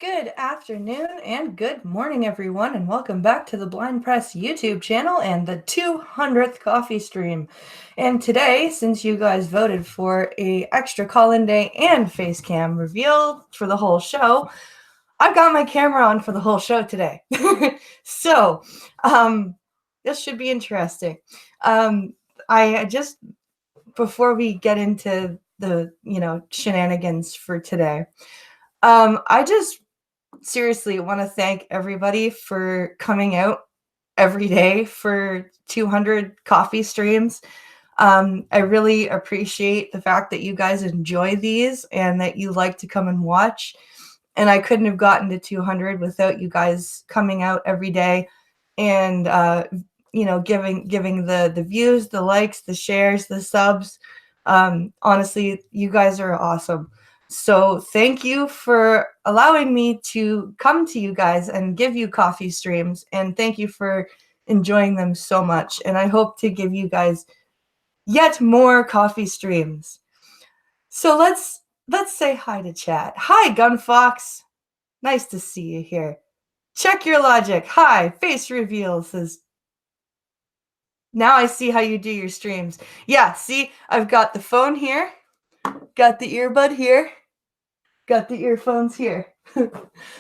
Good afternoon and good morning, everyone, and welcome back to the Blind Press YouTube channel and the 200th coffee stream. And today, since you guys voted for a extra call-in day and face cam reveal for the whole show, I've got my camera on for the whole show today. So, this should be interesting. I just, before we get into the, shenanigans for today, I just seriously want to thank everybody for coming out every day for 200 coffee streams. I really appreciate the fact that you guys enjoy these and that you like to come and watch. And I couldn't have gotten to 200 without you guys coming out every day and giving the views, the likes, the shares, the subs. Honestly, you guys are awesome. So thank you for allowing me to come to you guys and give you coffee streams, and thank you for enjoying them so much. And I hope to give you guys yet more coffee streams. So let's say hi to chat. Hi, Gunfox. Nice to see you here. Check your logic. Hi, face reveal says. Now I see how you do your streams. Yeah, see, I've got the phone here, got the earbud here, got the earphones here.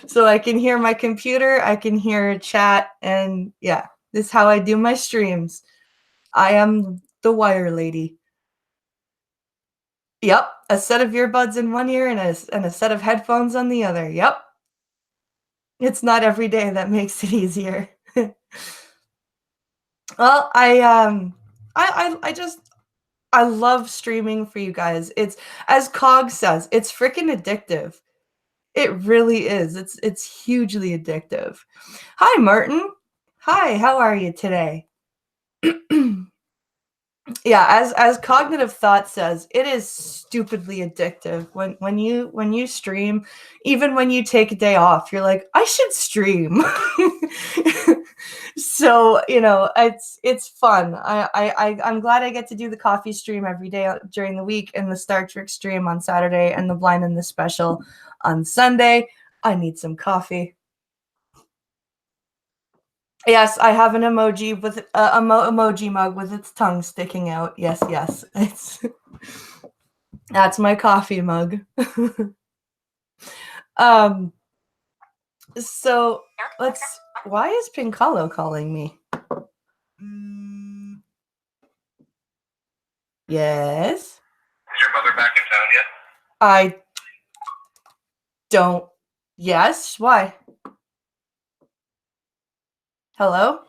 So I can hear my computer, I can hear chat, and yeah, this is how I do my streams. I am the wire lady. Yep, a set of earbuds in one ear and a set of headphones on the other. Yep. It's not every day that makes it easier. Well, I love streaming for you guys. It's, as Cog says, it's freaking addictive. It really is. It's hugely addictive. Hi, Martin. Hi, how are you today? Yeah, as Cognitive Thought says, it is stupidly addictive. When you stream, even when you take a day off, you're like, I should stream. So it's fun. I'm glad I get to do the coffee stream every day during the week, and the Star Trek stream on Saturday, and the Blind and the Special on Sunday. I need some coffee. Yes, I have an emoji with emoji mug with its tongue sticking out. Yes, it's that's my coffee mug. um, so let's. Why is Pincalo calling me? Yes. Is your mother back in town yet? I don't. Yes. Why? Hello?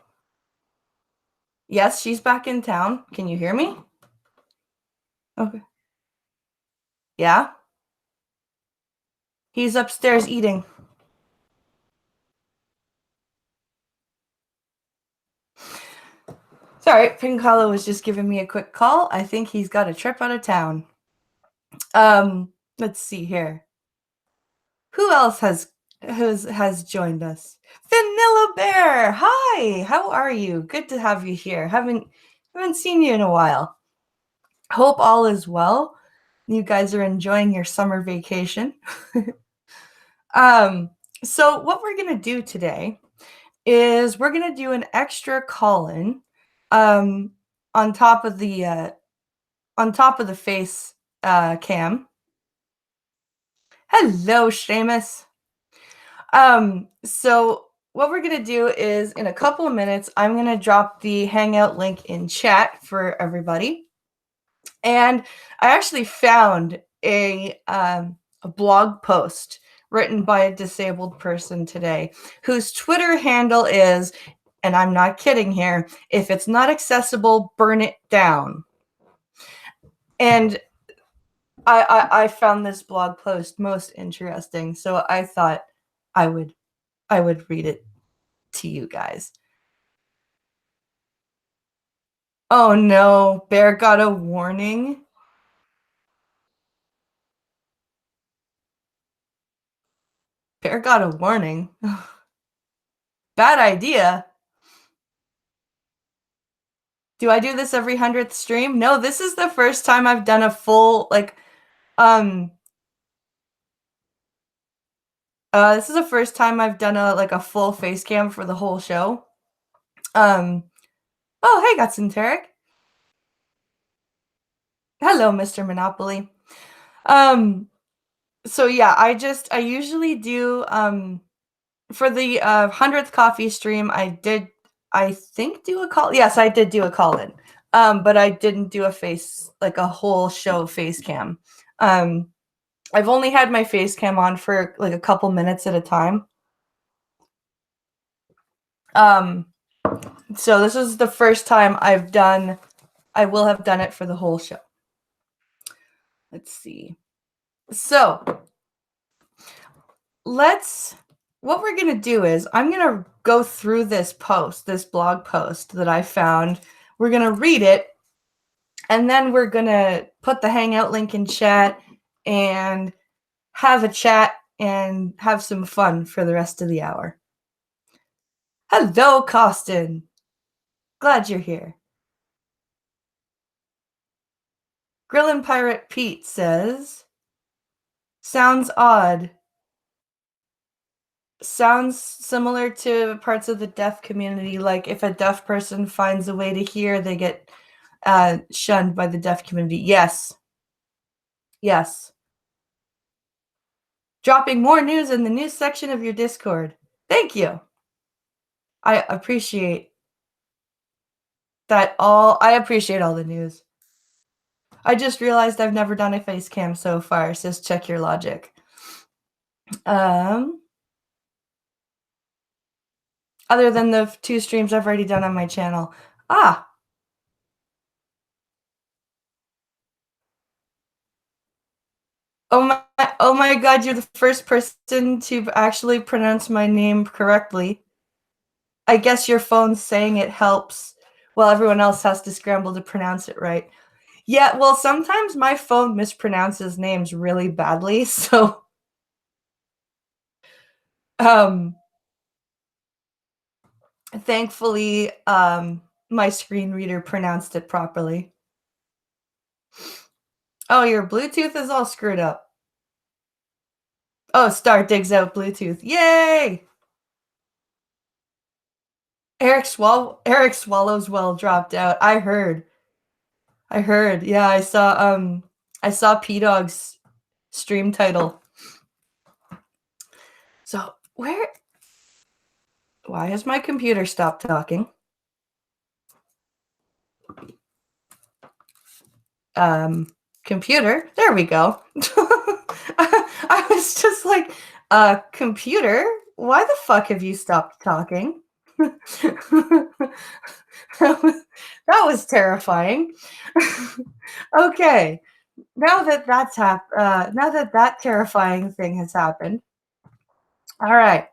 Yes, she's back in town. Can you hear me? Okay. Yeah? He's upstairs eating. Sorry, Pincalo was just giving me a quick call. I think he's got a trip out of town. Let's see here. Who else has joined us? Vanilla Bear. Hi, how are you? Good to have you here. Haven't seen you in a while. Hope all is well. You guys are enjoying your summer vacation. So what we're gonna do today is we're gonna do an extra call-in on top of the face cam. Hello, Seamus. So what we're gonna do is in a couple of minutes, I'm gonna drop the Hangout link in chat for everybody. And I actually found a blog post written by a disabled person today whose Twitter handle is, and I'm not kidding here, if it's not accessible, burn it down. And I found this blog post most interesting, so I thought I would read it to you guys. Oh no, Bear got a warning. Bear got a warning. Bad idea. Do I do this every 100th stream? No, this is the first time I've done a full, This is the first time I've done a full face cam for the whole show. Oh, hey, Gutsenteric. Hello, Mr. Monopoly. So yeah, I usually do for the 100th coffee stream, I think do a call. Yes, I did do a call in. But I didn't do a whole show face cam. I've only had my face cam on for like a couple minutes at a time. So this is the first time I will have done it for the whole show. Let's see. So what we're going to do is I'm going to go through this blog post that I found. We're going to read it, and then we're going to put the Hangout link in chat and have a chat and have some fun for the rest of the hour. Hello, Costin. Glad you're here. Grillin' Pirate Pete says, sounds odd. Sounds similar to parts of the deaf community. Like if a deaf person finds a way to hear, they get shunned by the deaf community. Yes. Yes. Dropping more news in the news section of your Discord. Thank you. I appreciate that I appreciate all the news. I just realized I've never done a face cam so far, says check your logic. Other than the 2 streams I've already done on my channel. Oh my god, you're the first person to actually pronounce my name correctly. I guess your phone's saying it helps while everyone else has to scramble to pronounce it right. Yeah, well, sometimes my phone mispronounces names really badly, so thankfully my screen reader pronounced it properly. Oh, your Bluetooth is all screwed up. Oh, Star digs out Bluetooth. Yay! Eric Swallows Well dropped out. I heard. Yeah, I saw P-Dog's stream title. So, why has my computer stopped talking? Computer, there we go. I was just like, computer, why the fuck have you stopped talking? that was terrifying. Okay, now that that terrifying thing has happened. All right.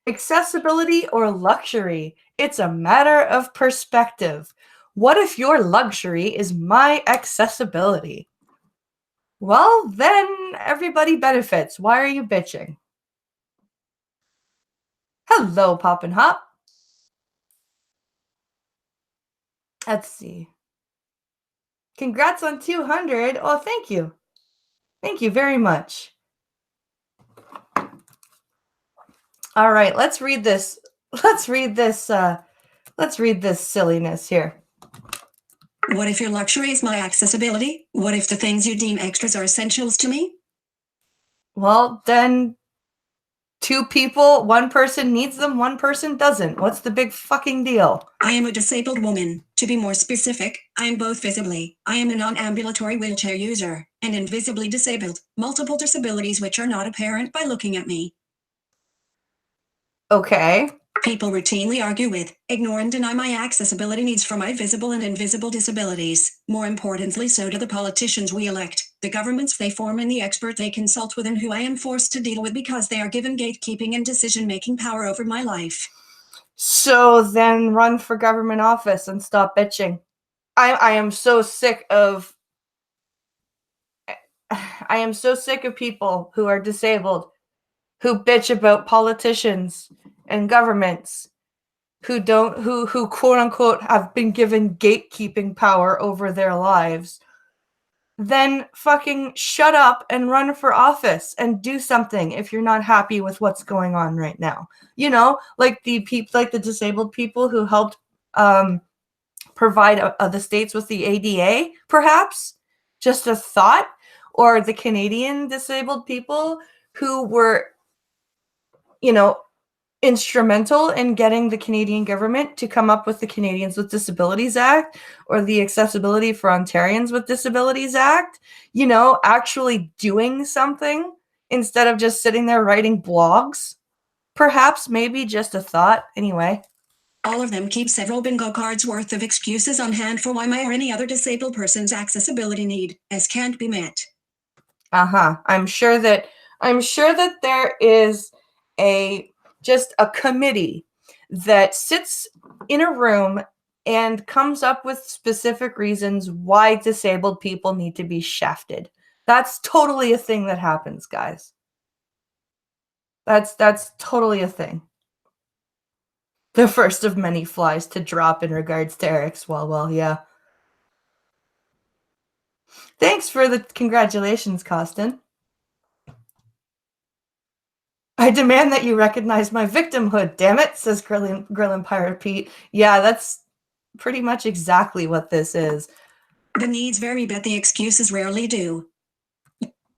Accessibility or luxury? It's a matter of perspective. What if your luxury is my accessibility? Well, then everybody benefits. Why are you bitching? Hello, Pop and Hop. Let's see. Congrats on 200. Oh, thank you. Thank you very much. All right, let's read this. Let's read this silliness here. What if your luxury is my accessibility? What if the things you deem extras are essentials to me? Well, then 2 people, 1 person needs them, 1 person doesn't. What's the big fucking deal? I am a disabled woman. To be more specific, I am both visibly. I am a non-ambulatory wheelchair user and invisibly disabled. Multiple disabilities which are not apparent by looking at me. Okay. People routinely argue with, ignore and deny my accessibility needs for my visible and invisible disabilities. More importantly, so do the politicians we elect, the governments they form and the experts they consult with and who I am forced to deal with because they are given gatekeeping and decision-making power over my life. So then run for government office and stop bitching. I am so sick of people who are disabled who bitch about politicians and governments who quote unquote have been given gatekeeping power over their lives. then fucking shut up and run for office and do something if you're not happy with what's going on right now. You know, like the disabled people who helped provide the states with the ADA, perhaps, just a thought, or the Canadian disabled people who were, you know, instrumental in getting the Canadian government to come up with the Canadians with Disabilities Act or the Accessibility for Ontarians with Disabilities Act, you know, actually doing something instead of just sitting there writing blogs. Perhaps, maybe just a thought. Anyway. All of them keep several bingo cards worth of excuses on hand for why my or any other disabled person's accessibility need as can't be met. I'm sure that there is just a committee that sits in a room and comes up with specific reasons why disabled people need to be shafted. That's totally a thing that happens, guys. That's totally a thing. The first of many flies to drop in regards to Eric Swalwell, yeah. Thanks for the congratulations, Costin. I demand that you recognize my victimhood, damn it, says Grillin' Pirate Pete. Yeah, that's pretty much exactly what this is. The needs vary, but the excuses rarely do.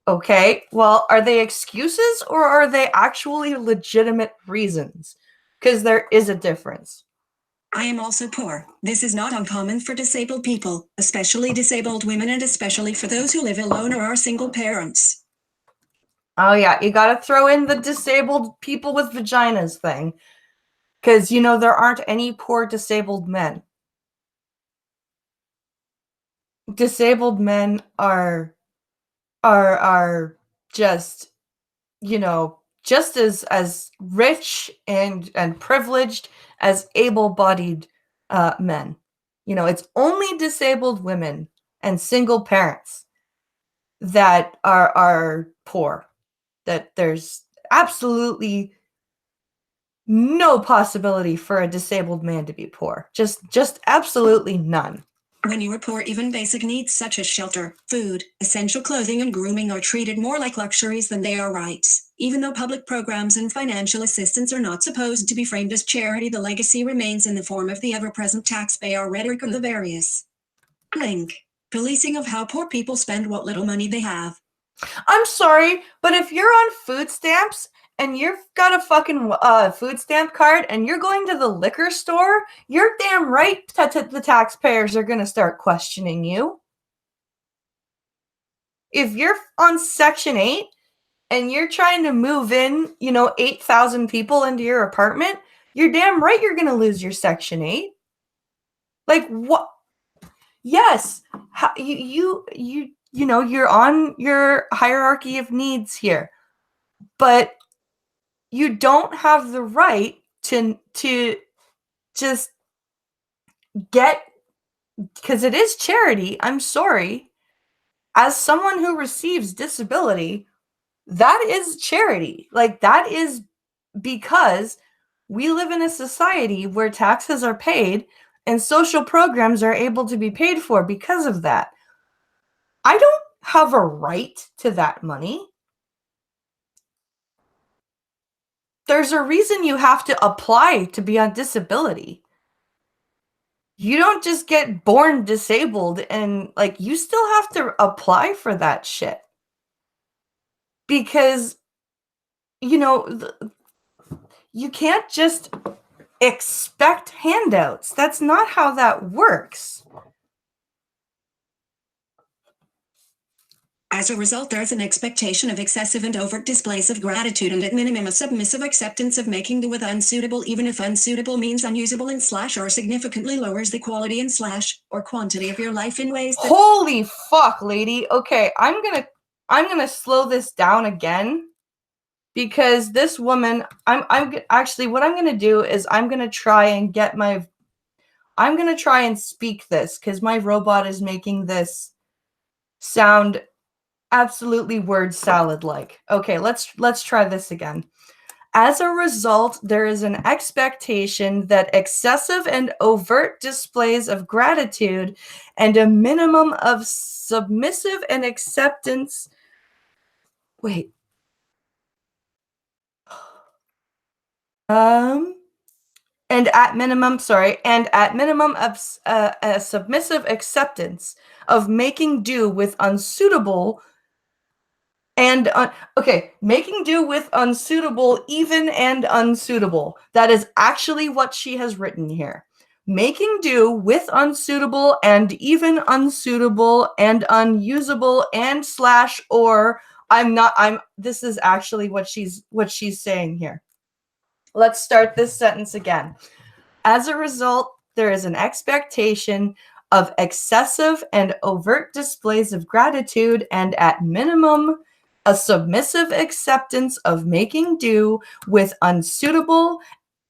Okay, well, are they excuses or are they actually legitimate reasons? Because there is a difference. I am also poor. This is not uncommon for disabled people, especially disabled women and especially for those who live alone or are single parents. Oh yeah, you gotta throw in the disabled people with vaginas thing. Because, you know, there aren't any poor disabled men. Disabled men are just, you know, just as rich and privileged as able-bodied men. You know, it's only disabled women and single parents that are poor. That there's absolutely no possibility for a disabled man to be poor. Just absolutely none. When you are poor, even basic needs such as shelter, food, essential clothing, and grooming are treated more like luxuries than they are rights. Even though public programs and financial assistance are not supposed to be framed as charity, the legacy remains in the form of the ever-present taxpayer rhetoric of the various link policing of how poor people spend what little money they have. I'm sorry, but if you're on food stamps and you've got a fucking food stamp card and you're going to the liquor store, you're damn right the taxpayers are going to start questioning you. If you're on Section 8 and you're trying to move in, you know, 8,000 people into your apartment, you're damn right you're going to lose your Section 8. Like, what? Yes, you know, you're on your hierarchy of needs here, but you don't have the right to just get, because it is charity. I'm sorry. As someone who receives disability, that is charity. Like, that is because we live in a society where taxes are paid and social programs are able to be paid for because of that. I don't have a right to that money. There's a reason you have to apply to be on disability. You don't just get born disabled and, like, you still have to apply for that shit. Because, you know, you can't just expect handouts. That's not how that works. As a result, there's an expectation of excessive and overt displays of gratitude and at minimum a submissive acceptance of making do with unsuitable, even if unsuitable means unusable and / or significantly lowers the quality and / or quantity of your life in ways that— Holy fuck, lady. Okay, I'm gonna slow this down again because this woman, I'm actually, what I'm gonna do is I'm gonna try and speak this because my robot is making this sound absolutely word salad like. Okay, let's try this again. As a result, there is an expectation that excessive and overt displays of gratitude and a minimum of submissive and acceptance. Wait. And at minimum of a submissive acceptance of making do with unsuitable and making do with unsuitable, even and unsuitable. That is actually what she has written here. Making do with unsuitable and even unsuitable and unusable and slash or this is actually what she's saying here. Let's start this sentence again. As a result, there is an expectation of excessive and overt displays of gratitude and at minimum a submissive acceptance of making do with unsuitable,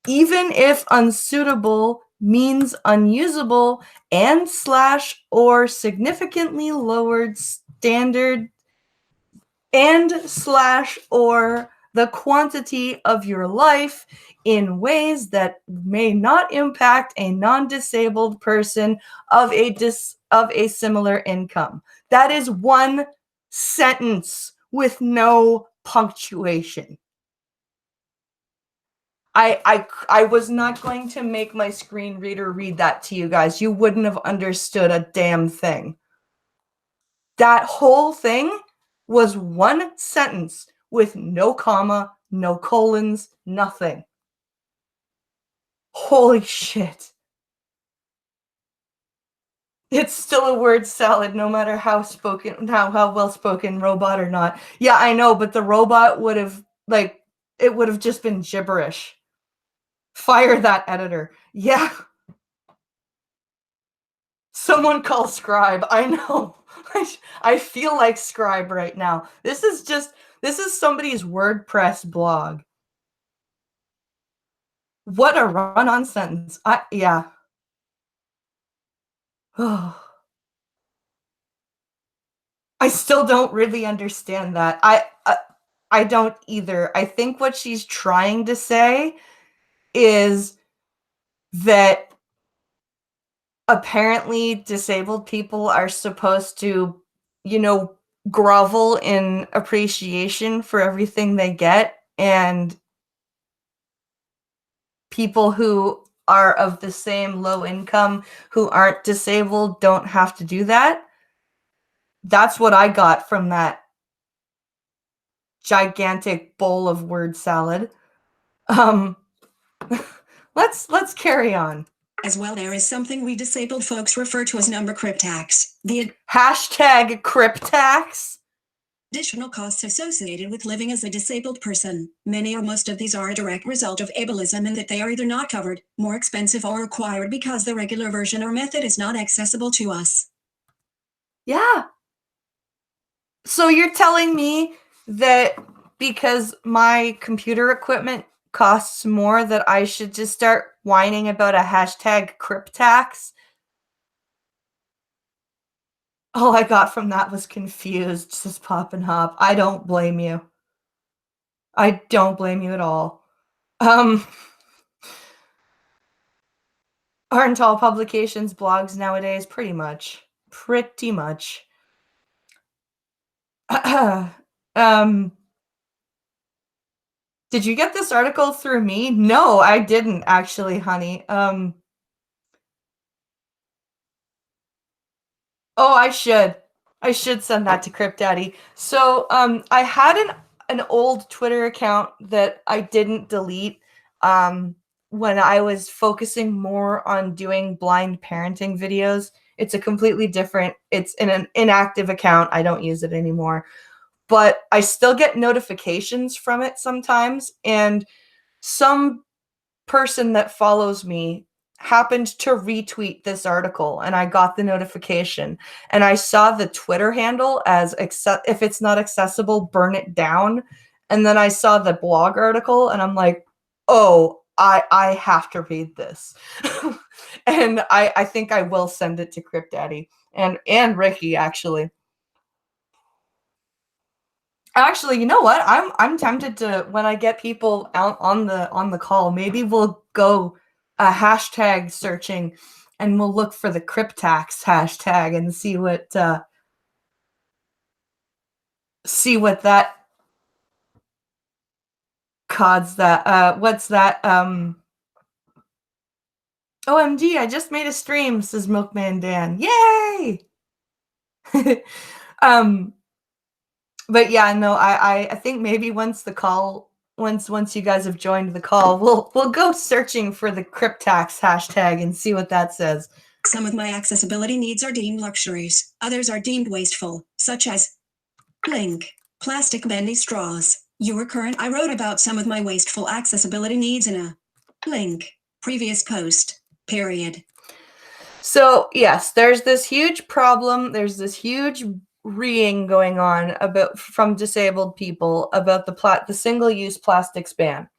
even if unsuitable means unusable and slash or significantly lowered standard and slash or the quantity of your life in ways that may not impact a non-disabled person of a similar income. That is one sentence with no punctuation. I was not going to make my screen reader read that to you guys. You wouldn't have understood a damn thing. That whole thing was one sentence with no comma, no colons, nothing. Holy shit. It's still a word salad, no matter how well spoken, robot or not. Yeah, I know, but the robot would have, it would have just been gibberish. Fire that editor. Yeah. Someone call Scribe. I know. I feel like Scribe right now. This is somebody's WordPress blog. What a run-on sentence. Yeah. I still don't really understand that. I don't either. I think what she's trying to say is that apparently disabled people are supposed to, grovel in appreciation for everything they get, and people who are of the same low income who aren't disabled don't have to do that. That's what I got from that gigantic bowl of word salad. Let's carry on. As well, there is something we disabled folks refer to as number crib tax. The hashtag crib tax. Additional costs associated with living as a disabled person. Many or most of these are a direct result of ableism in that they are either not covered, more expensive, or required because the regular version or method is not accessible to us. Yeah. So you're telling me that because my computer equipment costs more that I should just start whining about a hashtag crib tax? All I got from that was confused, says Pop and Hop. I don't blame you. I don't blame you at all. Aren't all publications blogs nowadays? Pretty much. Pretty much. Did you get this article through me? No, I didn't actually, honey. Oh, I should send that to Crypt Daddy. So, I had an old Twitter account that I didn't delete when I was focusing more on doing blind parenting videos. It's a completely different, it's an inactive account. I don't use it anymore. But I still get notifications from it sometimes, and some person that follows me happened to retweet this article, and I got the notification, and I saw the Twitter handle as if it's not accessible, burn it down. And then I saw the blog article, and I'm like, oh, I have to read this. And I think I will send it to Crypt Daddy and Ricky, actually. Actually, you know what? I'm tempted to, when I get people out on the call, maybe we'll go hashtag searching and we'll look for the Cryptax hashtag and see what that cods that. What's that? OMG, I just made a stream, says Milkman Dan. Yay! But yeah, no, I think maybe once you guys have joined the call, we'll go searching for the Cryptax hashtag and see what that says. Some of my accessibility needs are deemed luxuries. Others are deemed wasteful, such as Blink, plastic bendy straws. I wrote about some of my wasteful accessibility needs in a Blink previous post, period. So yes, there's this huge problem. There's this huge reeing going on from disabled people about the single-use plastics ban.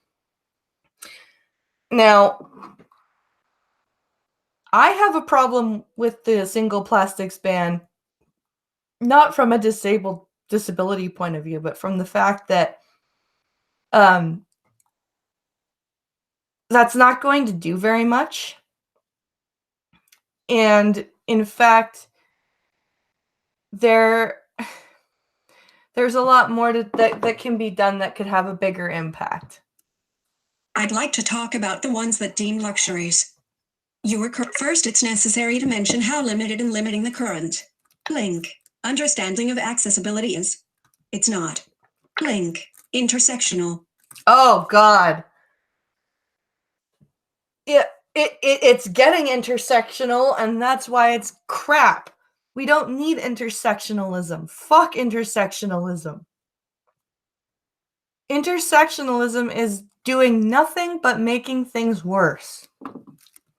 Now, I have a problem with the single plastics ban, not from a disability point of view, but from the fact that that's not going to do very much. And in fact, there's a lot more that can be done that could have a bigger impact. I'd like to talk about the ones that deem luxuries. First, it's necessary to mention how limited and limiting the current Blink understanding of accessibility is. It's not Blink intersectional. Oh God. It's getting intersectional, and that's why it's crap. We don't need intersectionalism. Fuck intersectionalism. Intersectionalism is doing nothing but making things worse.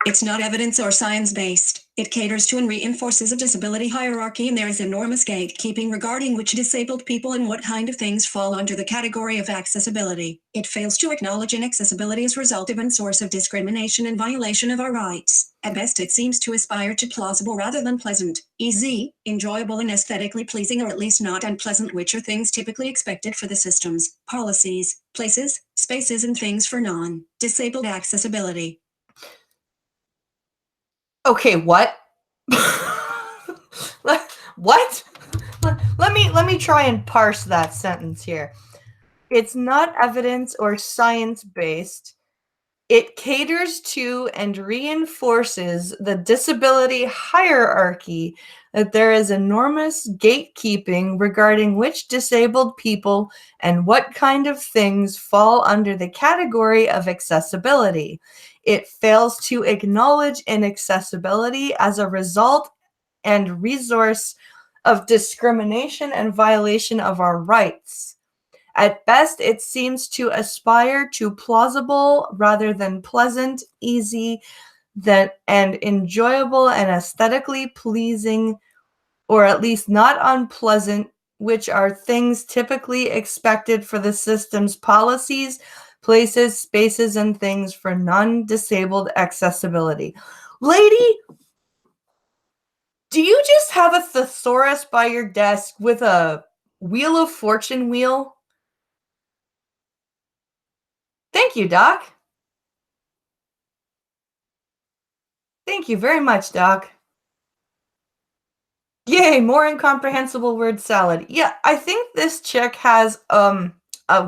It's not evidence or science-based. It caters to and reinforces a disability hierarchy, and there is enormous gatekeeping regarding which disabled people and what kind of things fall under the category of accessibility. It fails to acknowledge inaccessibility as resultive and source of discrimination and violation of our rights. At best, it seems to aspire to plausible rather than pleasant, easy, enjoyable, and aesthetically pleasing, or at least not unpleasant, which are things typically expected for the systems, policies, places, spaces, and things for non-disabled accessibility. Okay, what? What? Let me try and parse that sentence here. It's not evidence or science-based. It caters to and reinforces the disability hierarchy, that there is enormous gatekeeping regarding which disabled people and what kind of things fall under the category of accessibility. It fails to acknowledge inaccessibility as a result and resource of discrimination and violation of our rights. At best, it seems to aspire to plausible rather than pleasant, easy, and enjoyable and aesthetically pleasing, or at least not unpleasant, which are things typically expected for the system's policies, places, spaces, and things for non-disabled accessibility. Lady, do you just have a thesaurus by your desk with a Wheel of Fortune wheel? Thank you, Doc. Thank you very much, Doc. Yay, more incomprehensible word salad. Yeah, I think this chick has a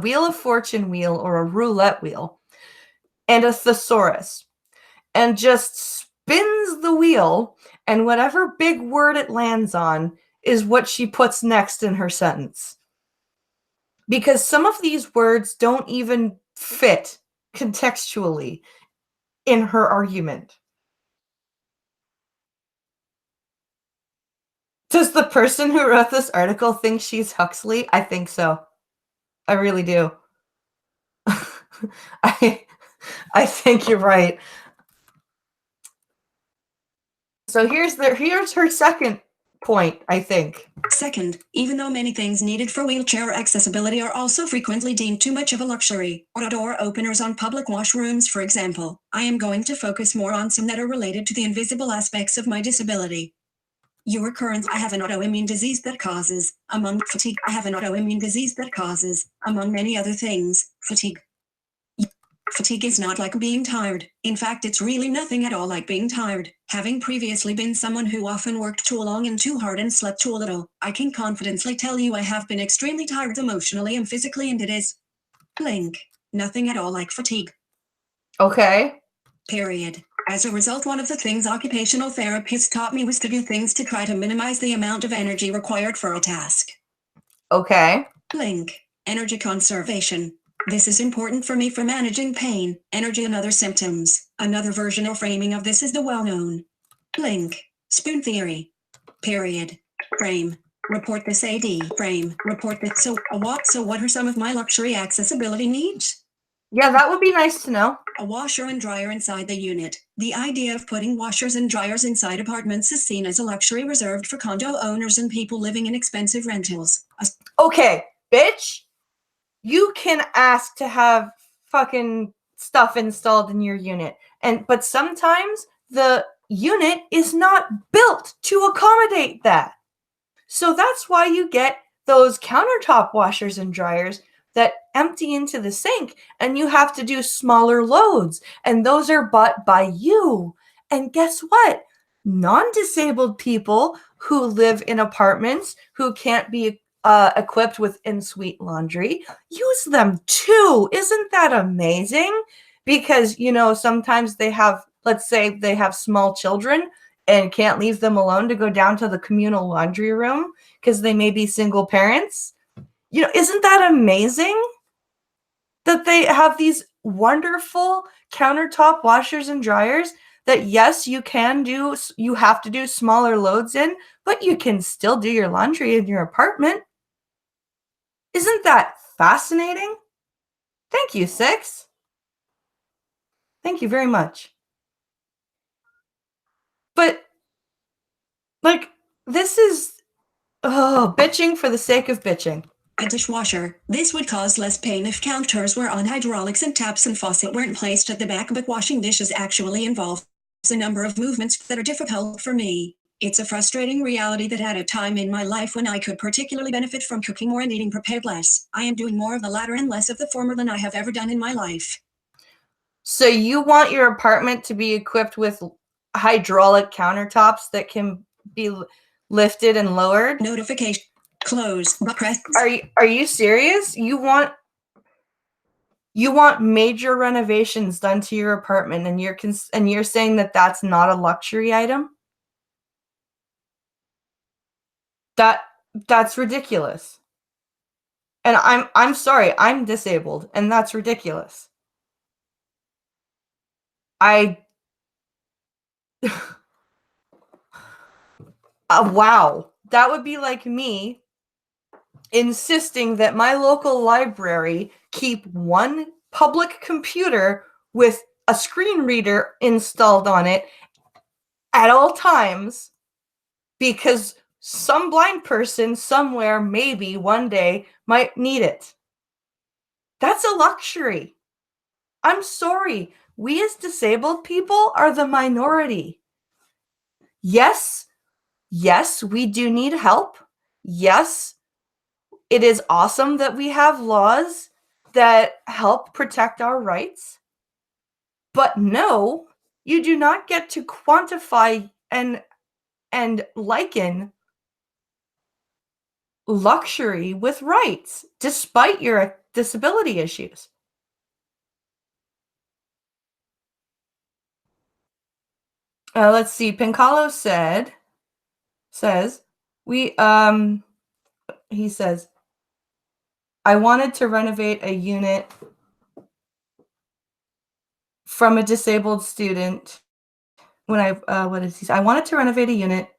Wheel of Fortune wheel or a roulette wheel and a thesaurus and just spins the wheel, and whatever big word it lands on is what she puts next in her sentence. Because some of these words don't even fit contextually in her argument. Does the person who wrote this article think she's Huxley? I think so. I really do. I think you're right. So here's her second point, I think. Second, even though many things needed for wheelchair accessibility are also frequently deemed too much of a luxury, or door openers on public washrooms, for example, I am going to focus more on some that are related to the invisible aspects of my disability. Your occurrence. I have an autoimmune disease that causes, among fatigue. I have an autoimmune disease that causes, among many other things, fatigue. Fatigue is not like being tired. In fact, it's really nothing at all like being tired. Having previously been someone who often worked too long and too hard and slept too little, I can confidently tell you I have been extremely tired emotionally and physically, and it is blink. Nothing at all like fatigue. Okay. Period. As a result, one of the things occupational therapists taught me was to do things to try to minimize the amount of energy required for a task. Okay. Blink. Energy conservation. This is important for me for managing pain, energy, and other symptoms. Another version or framing of this is the well-known blink. Spoon theory. Period. Frame. Report this AD. Frame. Report this. So what are some of my luxury accessibility needs? Yeah, that would be nice to know. A washer and dryer inside the unit. The idea of putting washers and dryers inside apartments is seen as a luxury reserved for condo owners and people living in expensive rentals. Okay, bitch. You can ask to have fucking stuff installed in your unit. But sometimes the unit is not built to accommodate that. So that's why you get those countertop washers and dryers that empty into the sink, and you have to do smaller loads, and those are bought by you. And guess what? Non-disabled people who live in apartments who can't be equipped with in-suite laundry use them too. Isn't that amazing? Because, sometimes they have, let's say they have small children and can't leave them alone to go down to the communal laundry room because they may be single parents. Isn't that amazing that they have these wonderful countertop washers and dryers that, yes, you have to do smaller loads in, but you can still do your laundry in your apartment. Isn't that fascinating? Thank you, Six. Thank you very much. But, this is bitching for the sake of bitching. A dishwasher. This would cause less pain if counters were on hydraulics and taps and faucet weren't placed at the back, but washing dishes actually involves a number of movements that are difficult for me. It's a frustrating reality that at a time in my life when I could particularly benefit from cooking more and eating prepared less, I am doing more of the latter and less of the former than I have ever done in my life. So you want your apartment to be equipped with hydraulic countertops that can be lifted and lowered? Notification. Close. Press. Are you serious? You want major renovations done to your apartment, and you're saying that that's not a luxury item? That's ridiculous. And I'm sorry, I'm disabled, and that's ridiculous. Wow. That would be like me insisting that my local library keep one public computer with a screen reader installed on it at all times because some blind person somewhere maybe one day might need it. That's a luxury. I'm sorry. We as disabled people are the minority. Yes, we do need help. Yes, it is awesome that we have laws that help protect our rights. But no, you do not get to quantify and liken luxury with rights, despite your disability issues. Let's see. Pincalo says, he says, I wanted to renovate a unit from a disabled student when I wanted to renovate a unit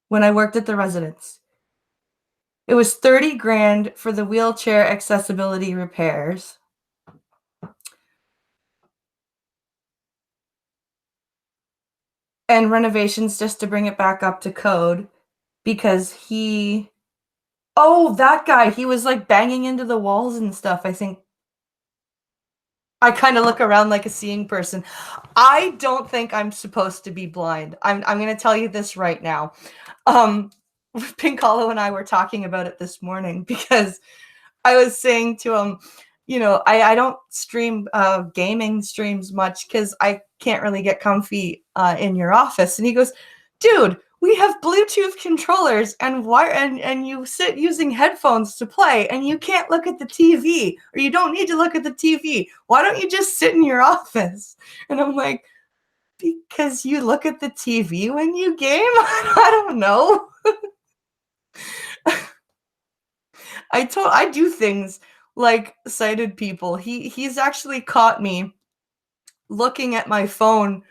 when I worked at the residence. It was $30,000 for the wheelchair accessibility repairs. And renovations just to bring it back up to code because that guy, he was like banging into the walls and stuff, I think. I kind of look around like a seeing person. I don't think I'm supposed to be blind. I'm going to tell you this right now. Pink Hollow and I were talking about it this morning because I was saying to him, I don't stream gaming streams much because I can't really get comfy in your office. And he goes, dude, we have Bluetooth controllers and wire, and you sit using headphones to play, and you can't look at the TV, or you don't need to look at the TV. Why don't you just sit in your office? And I'm like, because you look at the TV when you game? I don't know. I do things like sighted people. He's actually caught me looking at my phone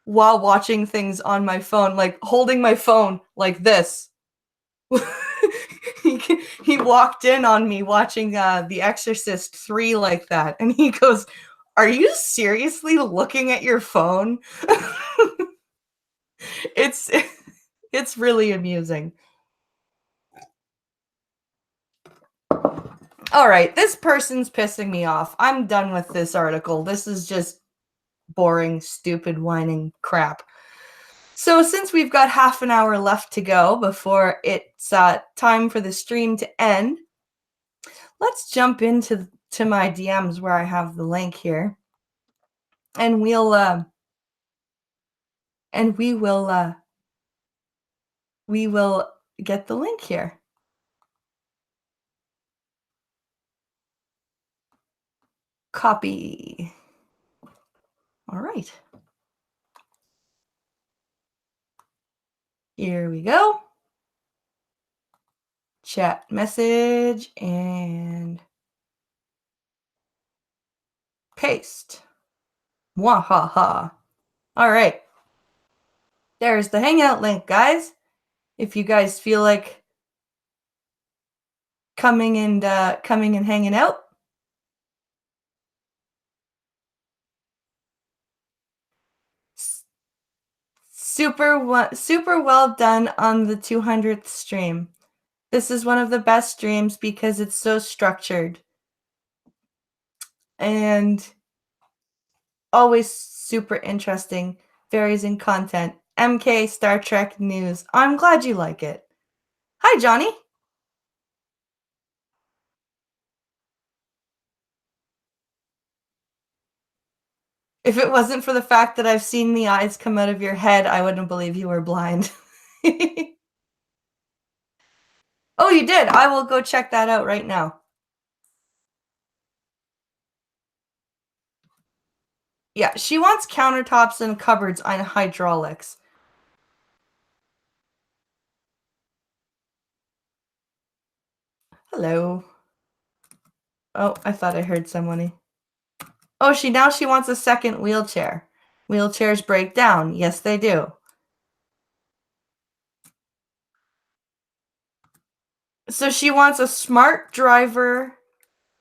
while watching things on my phone, like holding my phone like this. he walked in on me watching The Exorcist 3 like that, and he goes, "Are you seriously looking at your phone?" it's really amusing. All right, this person's pissing me off. I'm done with this article. This is just boring, stupid, whining crap. So since we've got half an hour left to go before it's time for the stream to end, let's jump into my DMs where I have the link here, and we will get the link here. Copy. All right. Here we go. Chat message and paste. Mwahaha. All right. There's the Hangout link, guys. If you guys feel like coming and hanging out. Super well done on the 200th stream. This is one of the best streams because it's so structured and always super interesting, varies in content. MK Star Trek news. I'm glad you like it. Hi, Johnny. If it wasn't for the fact that I've seen the eyes come out of your head, I wouldn't believe you were blind. Oh, you did? I will go check that out right now. Yeah, she wants countertops and cupboards on hydraulics. Hello. Oh, I thought I heard somebody. Oh, now she wants a second wheelchair. Wheelchairs break down. Yes, they do. So she wants a smart driver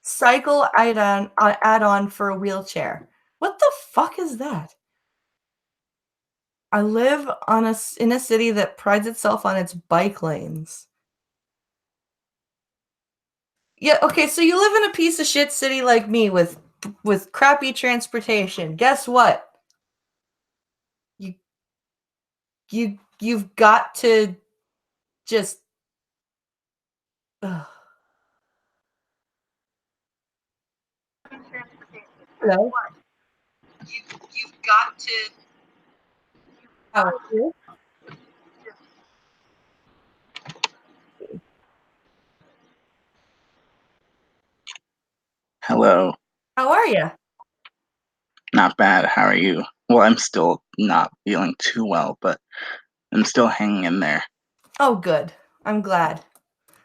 cycle add-on for a wheelchair. What the fuck is that? I live in a city that prides itself on its bike lanes. Yeah, okay, so you live in a piece of shit city like me with crappy transportation. Guess what? You've got to just ugh. Hello? You've got to Hello. How are you? Not bad. How are you? Well, I'm still not feeling too well, but I'm still hanging in there. Oh, good. I'm glad.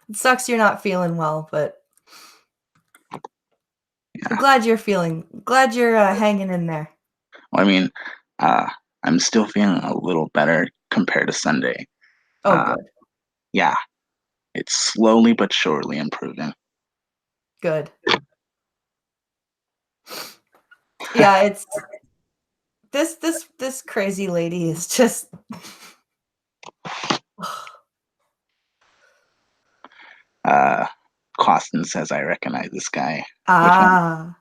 It sucks you're not feeling well, but Yeah. I'm glad you're hanging in there. Well, I mean, I'm still feeling a little better compared to Sunday. Oh, good. Yeah. It's slowly but surely improving. Good. Yeah, it's this crazy lady is just Costin says I recognize this guy. ah.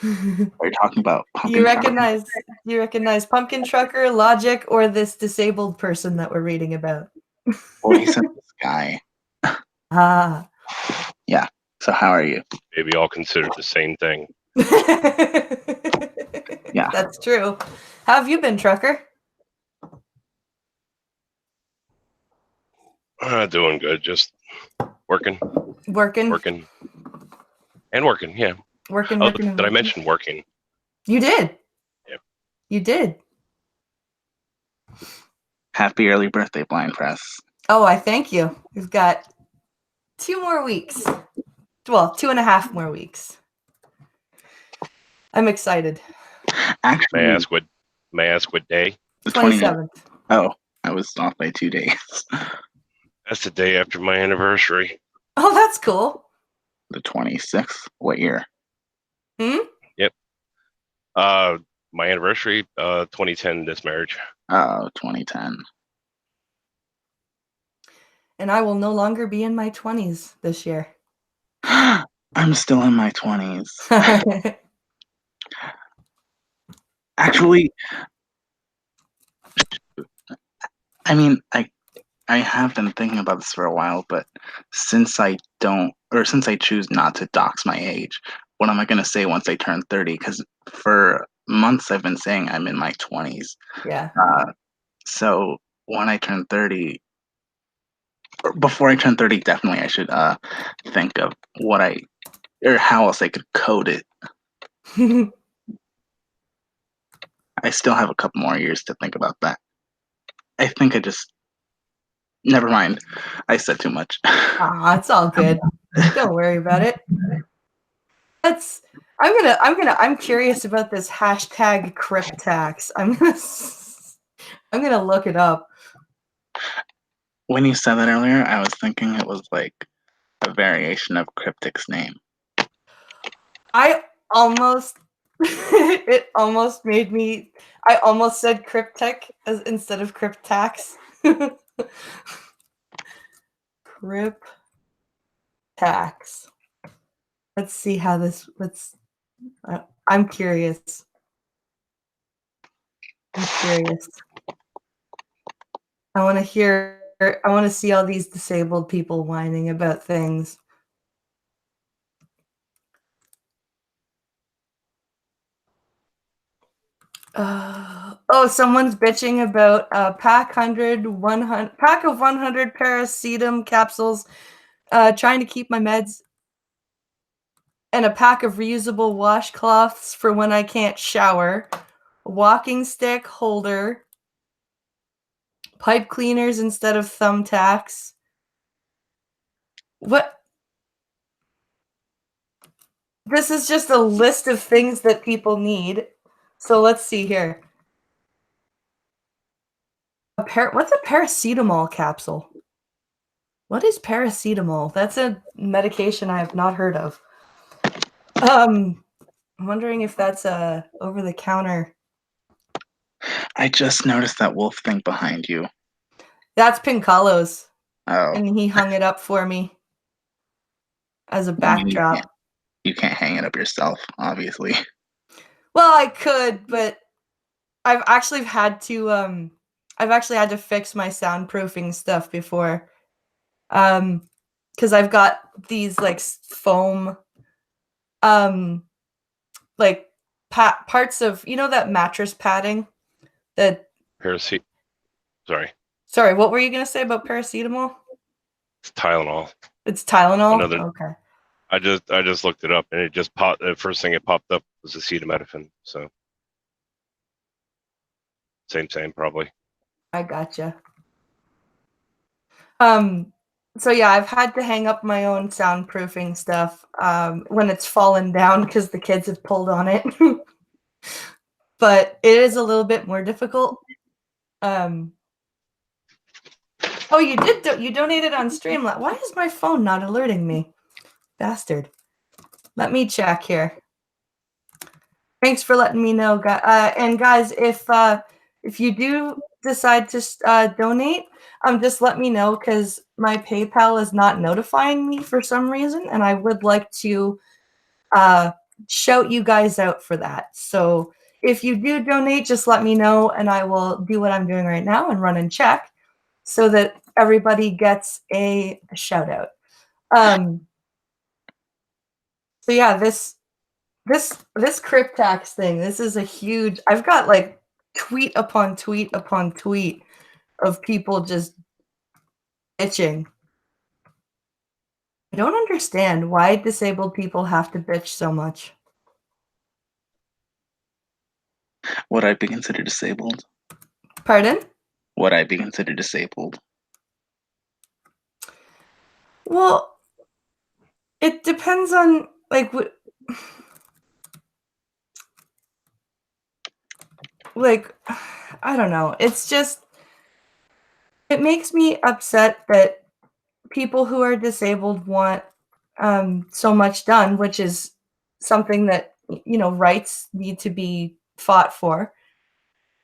Are you talking about pumpkin You trucker? recognize Pumpkin Trucker, Logic, or this disabled person that we're reading about? Well, he said this guy. Ah. Yeah. So how are you? Maybe all considered the same thing. Yeah. That's true. How have you been, Trucker? Doing good. Just working, Working. working, and working. Yeah. Working. Oh, did I mention working? You did. Yeah. You did. Happy early birthday, Blind Press. Oh, I thank you. We've got 2 more weeks. Well, 2.5 more weeks. I'm excited. Actually, May I ask what day? the 29th. 27th. Oh, I was off by 2 days. That's the day after my anniversary. Oh, that's cool. The 26th. What year? Yep. My anniversary, 2010, this marriage. Oh, 2010. And I will no longer be in my 20s this year. I'm still in my 20s. Actually, I mean, I have been thinking about this for a while, but since I choose not to dox my age, what am I going to say once I turn 30? Because for months I've been saying I'm in my 20s. Yeah. So when I turn 30, or before I turn 30, definitely I should think of how else I could code it. I still have a couple more years to think about that. I think never mind. I said too much. Aw, it's all good. Don't worry about it. I'm curious about this hashtag Cryptax. I'm gonna look it up. When you said that earlier, I was thinking it was like a variation of Cryptic's name. I almost it almost made me I almost said Cryptech instead of Cryptax. Cryptax. Let's see how this I'm curious. I want to see all these disabled people whining about things. Someone's bitching about a pack of 100 paracetamol capsules, trying to keep my meds, and a pack of reusable washcloths for when I can't shower, a walking stick holder, pipe cleaners instead of thumbtacks. What? This is just a list of things that people need. So let's see here. What's a paracetamol capsule? What is paracetamol? That's a medication I have not heard of. I'm wondering if that's a over-the-counter. I just noticed that wolf thing behind you. That's Pincalo's, Oh, and he hung it up for me as a I mean, backdrop. you can't hang it up yourself, obviously. Well, I could, but I've actually had to fix my soundproofing stuff before. Because I've got these like foam like parts of, you know, that mattress padding that Sorry, what were you going to say about paracetamol? It's Tylenol. It's Tylenol? Okay. I just looked it up and it just popped. The first thing it popped up was acetaminophen. So same probably. I gotcha. So yeah, I've had to hang up my own soundproofing stuff when it's fallen down because the kids have pulled on it. But it is a little bit more difficult. Oh, you did. You donated on Streamlabs. Why is my phone not alerting me? Bastard. Let me check here. Thanks for letting me know, and guys, if you do decide to donate, just let me know because my PayPal is not notifying me for some reason, and I would like to shout you guys out for that. So if you do donate, just let me know and I will do what I'm doing right now and run and check so that everybody gets a shout out. So yeah, this crypt tax thing, this is a huge, I've got like tweet upon tweet upon tweet of people just bitching. I don't understand why disabled people have to bitch so much. Would I be considered disabled? Pardon? Would I be considered disabled? Well, it depends on like like I don't know. It's just it makes me upset that people who are disabled want so much done, which is something that rights need to be fought for.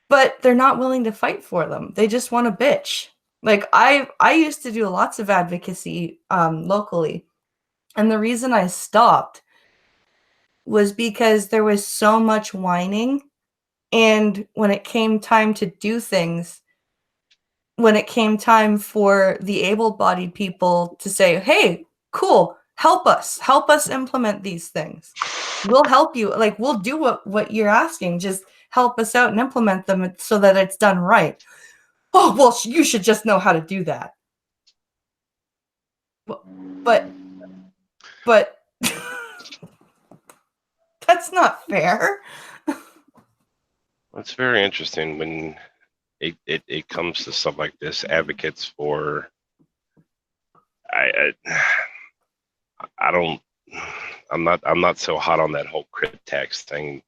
But they're not willing to fight for them. They just want to bitch. Like I used to do lots of advocacy locally, and the reason I stopped was because there was so much whining, and when it came time to do things, when it came time for the able-bodied people to say, "Hey, cool, help us implement these things. We'll help you. Like we'll do what you're asking. Just help us out and implement them so that it's done right." Oh, well, you should just know how to do that. But that's not fair. It's very interesting when it comes to stuff like this. Advocates for I don't I'm not so hot on that whole crypt tax thing,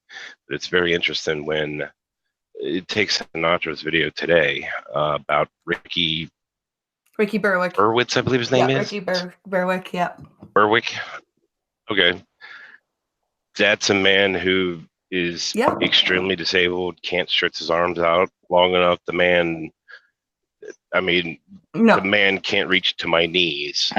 but it's very interesting when it takes Sinatra's video today about Ricky Berwick. Berwitz, I believe his name is. Ricky Berwick, yeah. Berwick. Okay. That's a man who is extremely disabled, can't stretch his arms out long enough. The man, the man can't reach to my knees.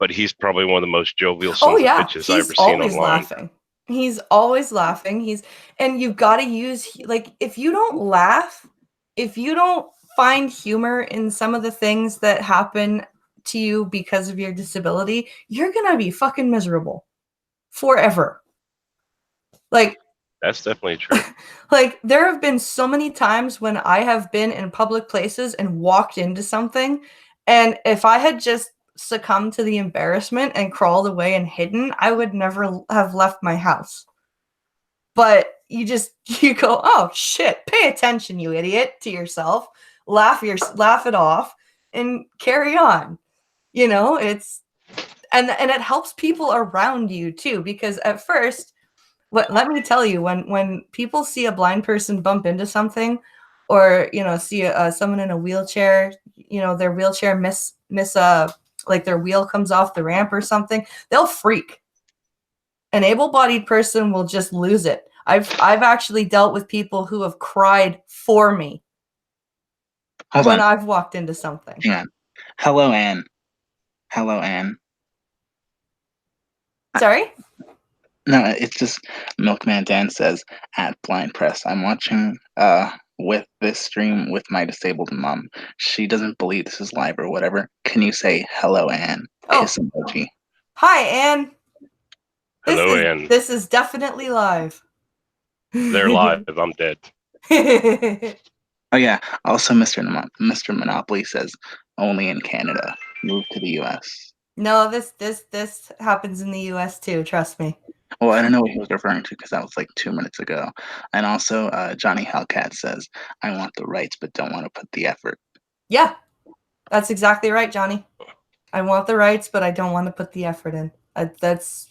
But he's probably one of the most jovial sons of bitches I've ever seen online. Laughing. He's always laughing. And you've got to use, like, if you don't laugh, if you don't find humor in some of the things that happen to you because of your disability, you're gonna be fucking miserable forever. Like, that's definitely true. Like, there have been so many times when I have been in public places and walked into something, and if I had just succumbed to the embarrassment and crawled away and hidden, I would never have left my house. But you go, oh shit, pay attention, you idiot, to yourself, laugh it off, and carry on. It's and it helps people around you too, because at first, let me tell you, when people see a blind person bump into something, or see someone in a wheelchair, their wheelchair miss like their wheel comes off the ramp or something, they'll freak. An able-bodied person will just lose it. I've actually dealt with people who have cried for me when I've walked into something. Hang on. Hello, Anne. Sorry? No, it's just Milkman Dan says at Blind Press, I'm watching with this stream with my disabled mom. She doesn't believe this is live or whatever. Can you say hello, Anne? Oh. Kiss emoji. Hi, Anne. Hello, Anne. This is definitely live. They're live. I'm dead. Oh yeah. Also, Mr. Monopoly says only in Canada. Move to the U.S. No, this happens in the U.S. too. Trust me. Well, I don't know what he was referring to because that was like 2 minutes ago. And also, Johnny Hellcat says, I want the rights but don't want to put the effort. Yeah, that's exactly right, Johnny. I want the rights, but I don't want to put the effort in. That's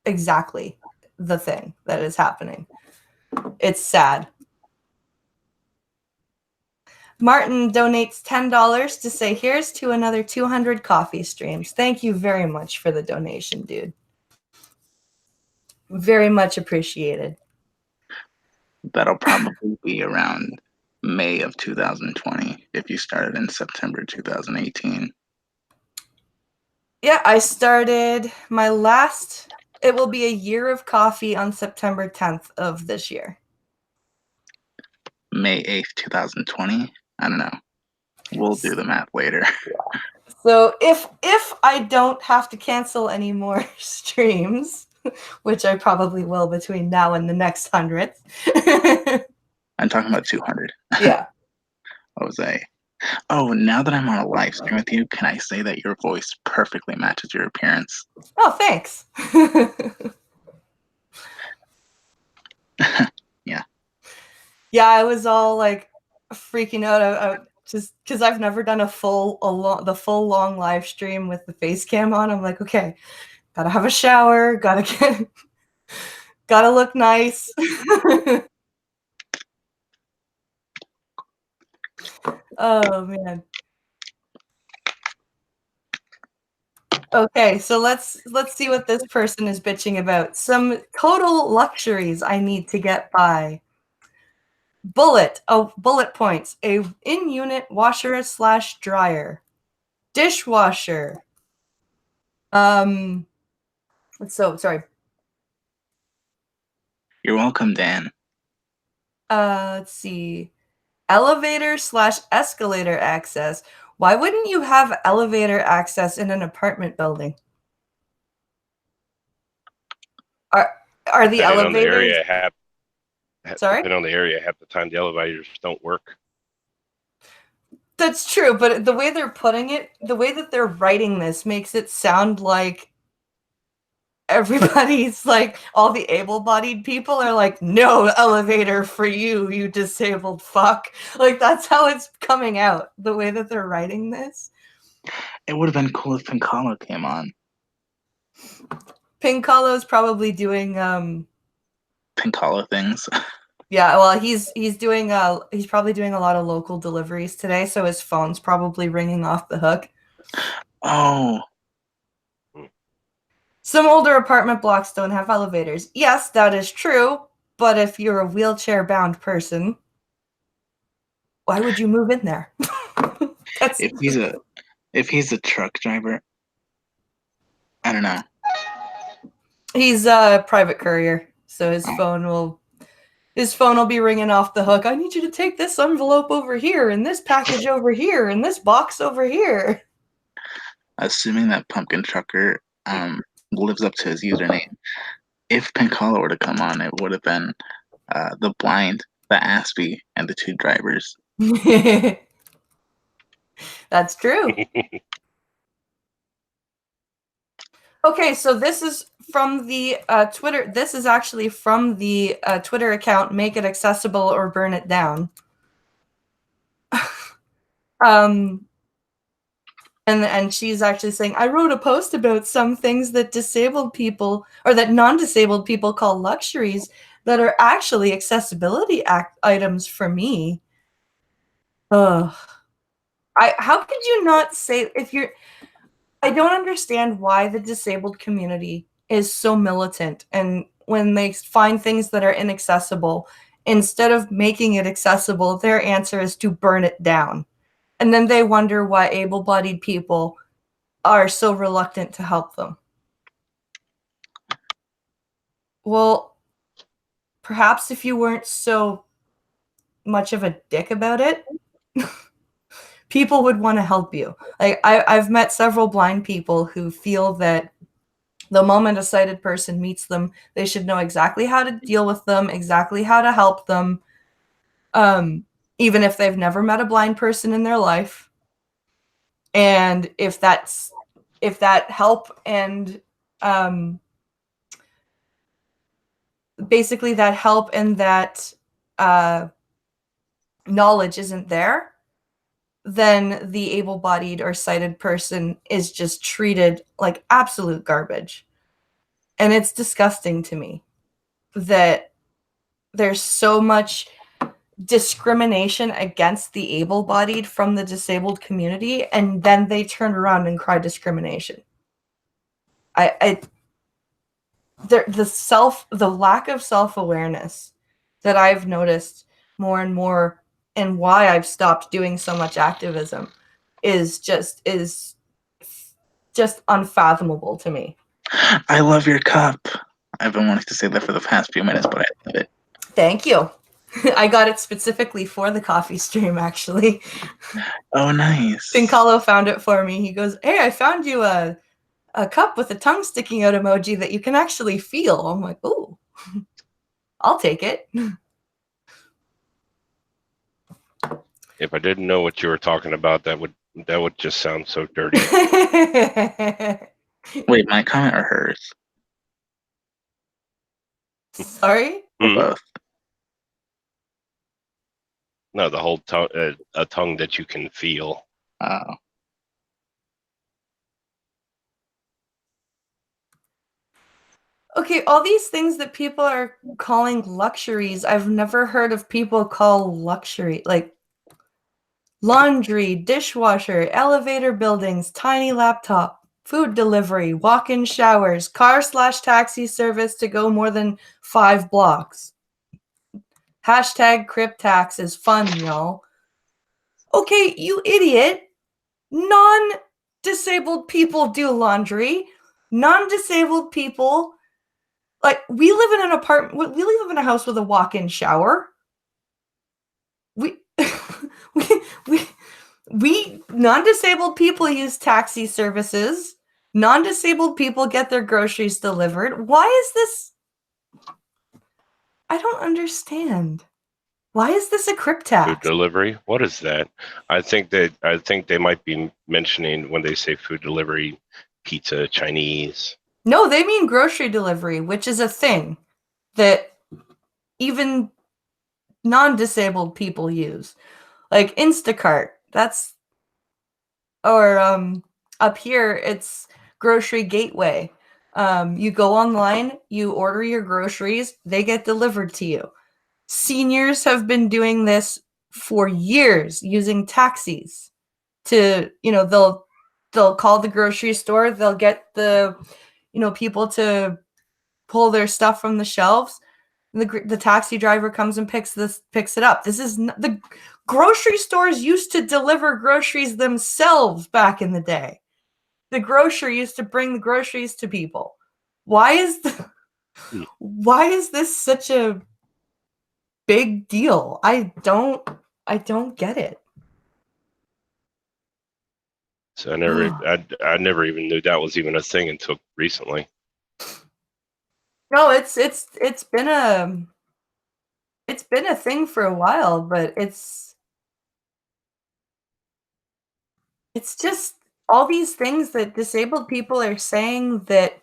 exactly the thing that is happening. It's sad. Martin donates $10 to say, here's to another 200 coffee streams. Thank you very much for the donation, dude. Very much appreciated. That'll probably be around May of 2020 if you started in September 2018. Yeah, I started my last, it will be a year of coffee on September 10th of this year. May 8th, 2020. I don't know. We'll do the math later. So if I don't have to cancel any more streams, which I probably will between now and the next 100th. I'm talking about 200. Yeah. Jose. Oh, now that I'm on a live stream with you, can I say that your voice perfectly matches your appearance? Oh, thanks. Yeah. Yeah, I was all like freaking out. I just because I've never done the full long live stream with the face cam on. I'm like, okay, gotta have a shower, gotta look nice. Oh man. Okay, so let's see what this person is bitching about. Some total luxuries I need to get by. Bullet points. A in-unit washer / dryer. Dishwasher. So sorry. You're welcome, Dan. Let's see. Elevator / escalator access. Why wouldn't you have elevator access in an apartment building? Are the Depending on the elevators? area, Sorry? Depending on the area, half the time the elevators don't work. That's true, but the way they're putting it, the way that they're writing this makes it sound like everybody's like, all the able-bodied people are like, no elevator for you, you disabled fuck. Like, that's how it's coming out, the way that they're writing this. It would have been cool if Pinkalo came on. Pinkalo's probably doing Pinkalo things. yeah, well, he's probably doing a lot of local deliveries today, so his phone's probably ringing off the hook. Oh. Some older apartment blocks don't have elevators. Yes, that is true, but if you're a wheelchair-bound person, why would you move in there? If he's a truck driver, I don't know. He's a private courier, so his phone will be ringing off the hook. I need you to take this envelope over here, and this package over here, and this box over here. Assuming that Pumpkin Trucker lives up to his username, if Pinkalo were to come on, it would have been the blind, the Aspie, and the two drivers. That's true. Okay, so this is from the Twitter. This is actually from the Twitter account, Make It Accessible or Burn It Down. And she's actually saying, I wrote a post about some things that disabled people or that non-disabled people call luxuries that are actually accessibility items for me. Ugh. How could you not say, I don't understand why the disabled community is so militant, and when they find things that are inaccessible, instead of making it accessible, their answer is to burn it down. And then they wonder why able-bodied people are so reluctant to help them. Well, perhaps if you weren't so much of a dick about it, people would want to help you. Like I've met several blind people who feel that the moment a sighted person meets them, they should know exactly how to deal with them, exactly how to help them, even if they've never met a blind person in their life. And if that help and basically that help and that knowledge isn't there, then the able-bodied or sighted person is just treated like absolute garbage. And it's disgusting to me that there's so much discrimination against the able-bodied from the disabled community, and then they turn around and cry discrimination. The lack of self-awareness that I've noticed more and more, and why I've stopped doing so much activism, is just unfathomable to me. I love your cup. I've been wanting to say that for the past few minutes, but I love it. Thank you. I got it specifically for the coffee stream, actually. Oh, nice. Pincalo found it for me. He goes, "Hey, I found you a cup with a tongue sticking out emoji that you can actually feel." I'm like, "Ooh, I'll take it." If I didn't know what you were talking about, that would just sound so dirty. Wait, my comment or hers? Sorry? Or both? No, the whole tongue, a tongue that you can feel. Oh. Okay, all these things that people are calling luxuries, I've never heard of people call luxury. Like laundry, dishwasher, elevator buildings, tiny laptop, food delivery, walk-in showers, car/taxi service to go more than 5 blocks. Hashtag Crip Tax is fun, y'all. Okay, you idiot. Non-disabled people do laundry. Non-disabled people, like, we live in an apartment. We live in a house with a walk-in shower. We non-disabled people use taxi services. Non-disabled people get their groceries delivered. Why is this? I don't understand. Why is this a Crip Tax? Food delivery? What is that? I think they might be mentioning when they say food delivery, pizza, Chinese. No, they mean grocery delivery, which is a thing that even non-disabled people use. Like Instacart. That's, or up here it's Grocery Gateway. You go online, you order your groceries, they get delivered to you. Seniors have been doing this for years using taxis to, they'll call the grocery store, they'll get the, people to pull their stuff from the shelves. The taxi driver comes and picks it up. This is the grocery stores used to deliver groceries themselves back in the day. The grocer used to bring the groceries to people. Why is this such a big deal? I don't get it. So I never even knew that was even a thing until recently. No, it's been a thing for a while, but it's just all these things that disabled people are saying that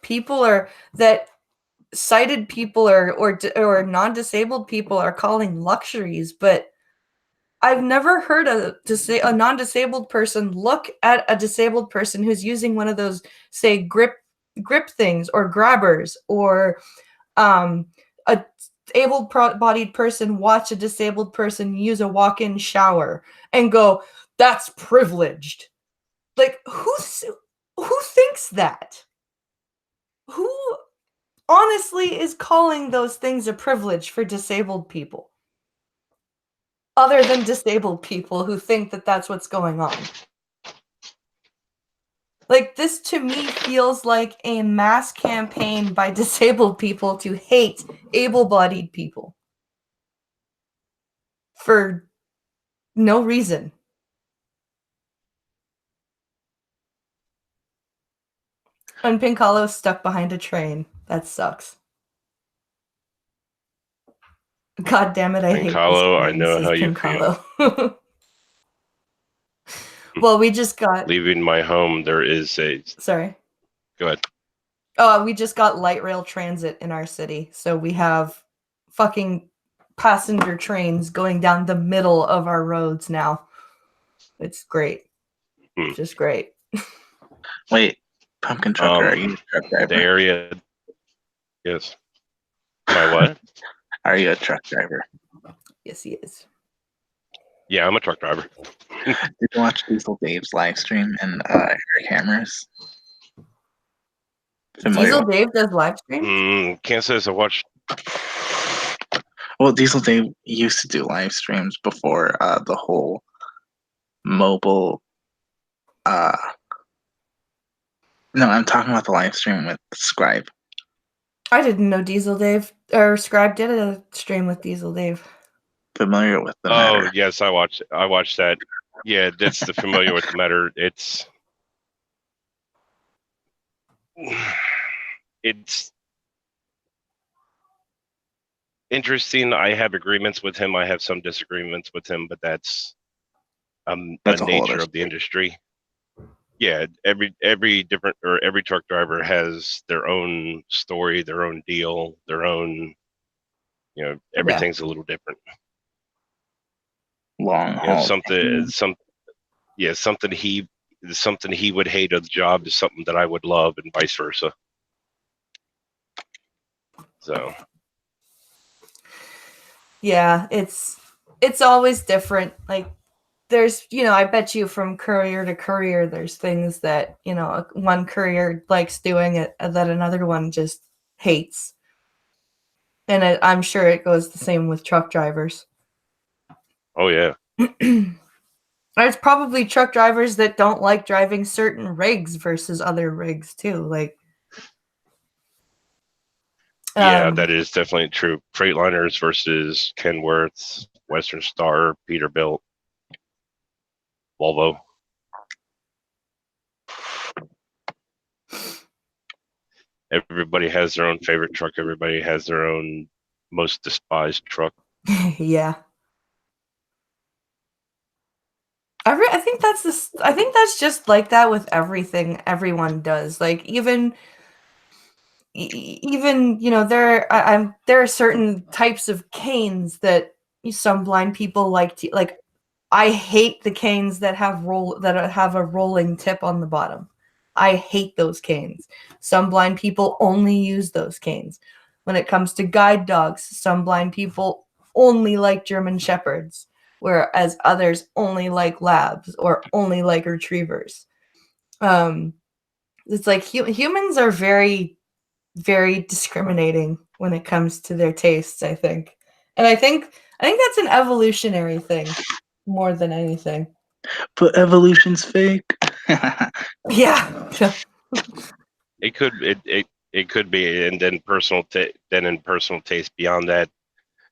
sighted people or non-disabled people are calling luxuries, but I've never heard a non-disabled person look at a disabled person who's using one of those, say, grip things or grabbers, or a able-bodied person watch a disabled person use a walk-in shower and go, "That's privileged." Like, who thinks that? Who honestly is calling those things a privilege for disabled people? Other than disabled people who think that that's what's going on. Like, this to me feels like a mass campaign by disabled people to hate able-bodied people. For no reason. And Pincalo's stuck behind a train. That sucks. God damn it, I hate this Pincalo, I game, know says how you Pincalo. Well, we just got... Leaving my home, there is a... Sorry. Go ahead. Oh, we just got light rail transit in our city, so we have fucking passenger trains going down the middle of our roads now. It's great. Just great. Wait, Pumpkin Trucker, are you a truck driver? The area... Yes. My what? Are you a truck driver? Yes, he is. Yeah, I'm a truck driver. Did you watch Diesel Dave's live stream and Eric Hammers? Diesel Dave does live streams? Can't say I watched. Well, Diesel Dave used to do live streams before the whole mobile No, I'm talking about the live stream with Scribe. I didn't know Diesel Dave or Scribe did a stream with Diesel Dave. Familiar with the Oh matter. yes, I watched that. Yeah, that's the familiar with the matter. It's interesting. I have agreements with him. I have some disagreements with him, but that's a whole other nature of the industry. Yeah, every different or every truck driver has their own story, their own deal, their own. Everything's a little different. Long haul. Something he would hate of the job is something that I would love, and vice versa. So. Yeah, it's always different. Like there's, I bet you from courier to courier, there's things that, one courier likes doing it that another one just hates. And I'm sure it goes the same with truck drivers. Oh, yeah. There's probably truck drivers that don't like driving certain rigs versus other rigs too. Like, yeah, that is definitely true. Freightliners versus Kenworths, Western Star, Peterbilt, Volvo. Everybody has their own favorite truck. Everybody has their own most despised truck. Yeah. I think that's just like that with everything everyone does. Like even there are certain types of canes that some blind people like to like. I hate the canes that have a rolling tip on the bottom. I hate those canes. Some blind people only use those canes. When it comes to guide dogs, some blind people only like German Shepherds, whereas others only like Labs or only like Retrievers. It's like humans are very, very discriminating when it comes to their tastes, I think. And I think that's an evolutionary thing more than anything. But evolution's fake. Yeah. It could be, and then in personal taste beyond that,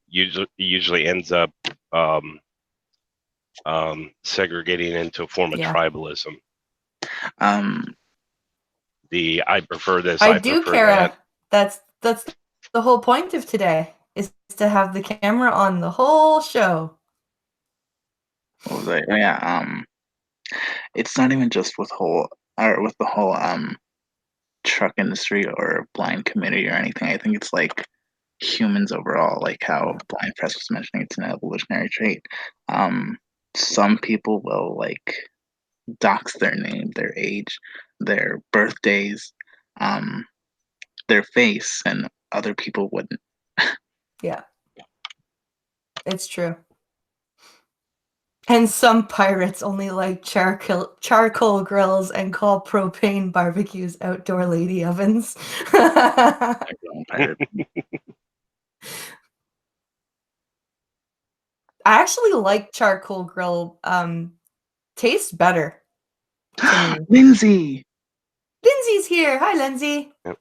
usually ends up segregating into a form of tribalism. I prefer this. I do prefer care. that. That's the whole point of today, is to have the camera on the whole show. What was I? Yeah. It's not even just with the whole truck industry or blind community or anything. I think it's like humans overall, like how Blind Press was mentioning, it's an evolutionary trait. Some people will like dox their name, their age, their birthdays, their face, and other people wouldn't. Yeah. It's true. And some pirates only like charcoal grills and call propane barbecues outdoor lady ovens. Pirate. I actually like charcoal grill. Tastes better. Lindsay! Lindsay's here. Hi, Lindsay. Yep.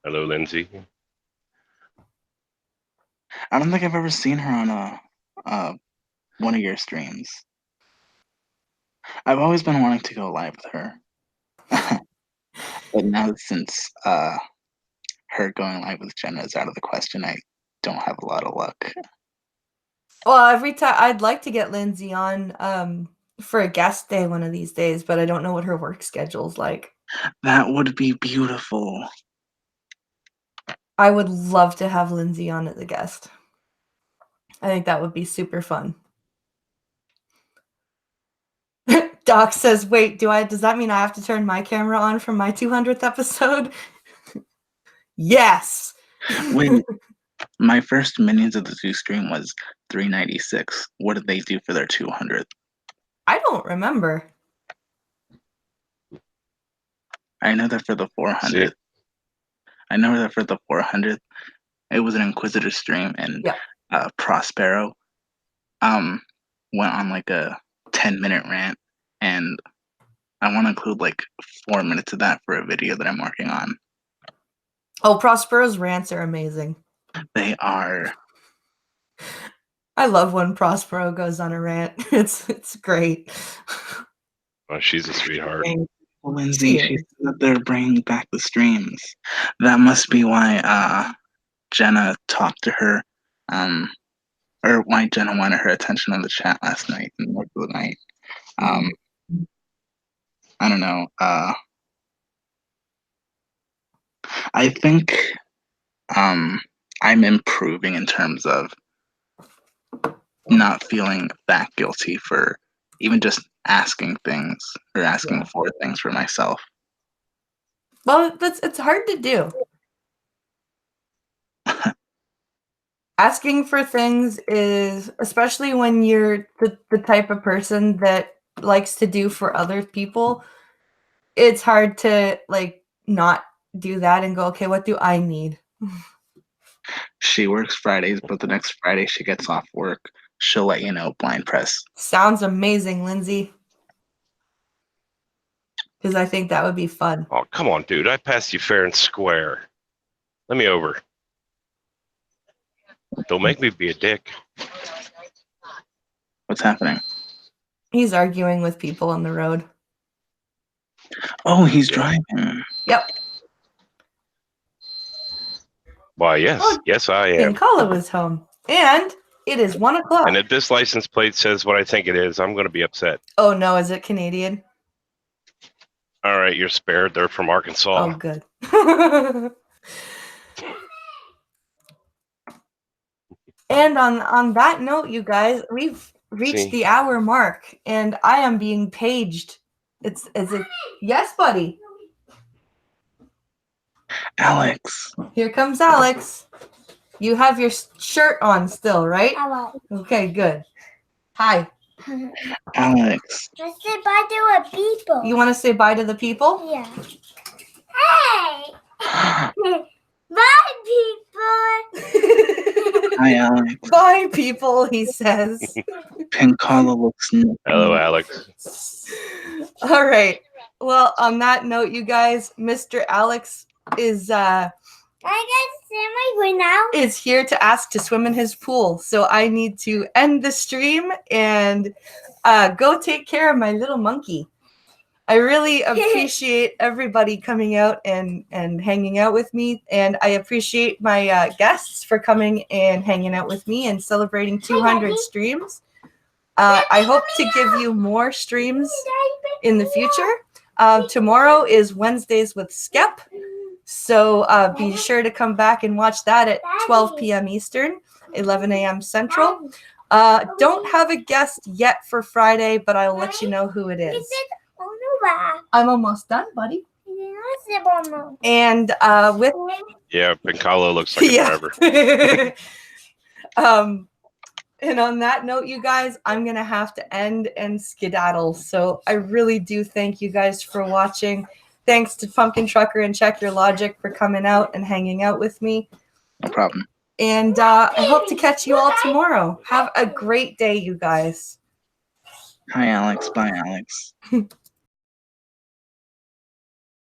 Hello, Lindsay. I don't think I've ever seen her on one of your streams. I've always been wanting to go live with her. But now since her going live with Jenna is out of the question, I don't have a lot of luck. Well, every time I'd like to get Lindsay on for a guest day one of these days, but I don't know what her work schedule's like. That would be beautiful. I would love to have Lindsay on as a guest. I think that would be super fun. Doc says, wait, does that mean I have to turn my camera on for my 200th episode? Yes. Wait, my first Minions of the Zoo stream was 396. What did they do for their 200th? I don't remember. I know that for the 400th. I know that for the 400th, it was an Inquisitor stream, and Prospero went on like a 10-minute rant, and I want to include like 4 minutes of that for a video that I'm working on. Oh, Prospero's rants are amazing. They are. I love when Prospero goes on a rant. It's great. Oh, she's a sweetheart. Lindsay, she said that they're bringing back the streams. That must be why Jenna talked to her, or why Jenna wanted her attention on the chat last night and the middle of the night. I don't know. I think I'm improving in terms of not feeling that guilty for even just asking things or asking for things for myself. Well, it's hard to do. Asking for things is, especially when you're the type of person that likes to do for other people, it's hard to like not do that and go, okay, what do I need? She works Fridays, but the next Friday she gets off work. She'll let you know, Blind Press. Sounds amazing, Lindsay. Because I think that would be fun. Oh, come on, dude. I passed you fair and square. Let me over. Don't make me be a dick. What's happening? He's arguing with people on the road. Oh, he's driving. Yep. Why, yes. Oh, yes, I am. Pinkala was home. And it is 1 o'clock. And if this license plate says what I think it is, I'm going to be upset. Oh, no. Is it Canadian? All right, you're spared. They're from Arkansas. Oh, good. And on that note, you guys, we've reached the hour mark, and I am being paged. Is it? Yes, buddy. Alex. Here comes Alex. You have your shirt on still, right? Hello. Okay, good. Hi. Alex. Let's say bye to the people. You want to say bye to the people? Yeah. Hey! Bye, people! Hi, Alex. Bye, people, he says. Pinkala looks new. Hello, Alex. All right. Well, on that note, you guys, Mr. Alex is I got semi now. is here to ask to swim in his pool. So I need to end the stream and go take care of my little monkey. I really appreciate everybody coming out and hanging out with me. And I appreciate my guests for coming and hanging out with me and celebrating 200 streams. I hope to give you more streams in the future. Tomorrow is Wednesdays with Skep. So be sure to come back and watch that at 12 p.m. Eastern, 11 a.m. Central. Don't have a guest yet for Friday, but I'll let you know who it is. I'm almost done, buddy. And with Yeah, Pinkala looks like yeah. a driver. And on that note, you guys, I'm going to have to end and skedaddle. So I really do thank you guys for watching. Thanks to Pumpkin Trucker and Check Your Logic for coming out and hanging out with me. No problem. And I hope to catch you all tomorrow. Have a great day, you guys. Hi, Alex. Bye, Alex.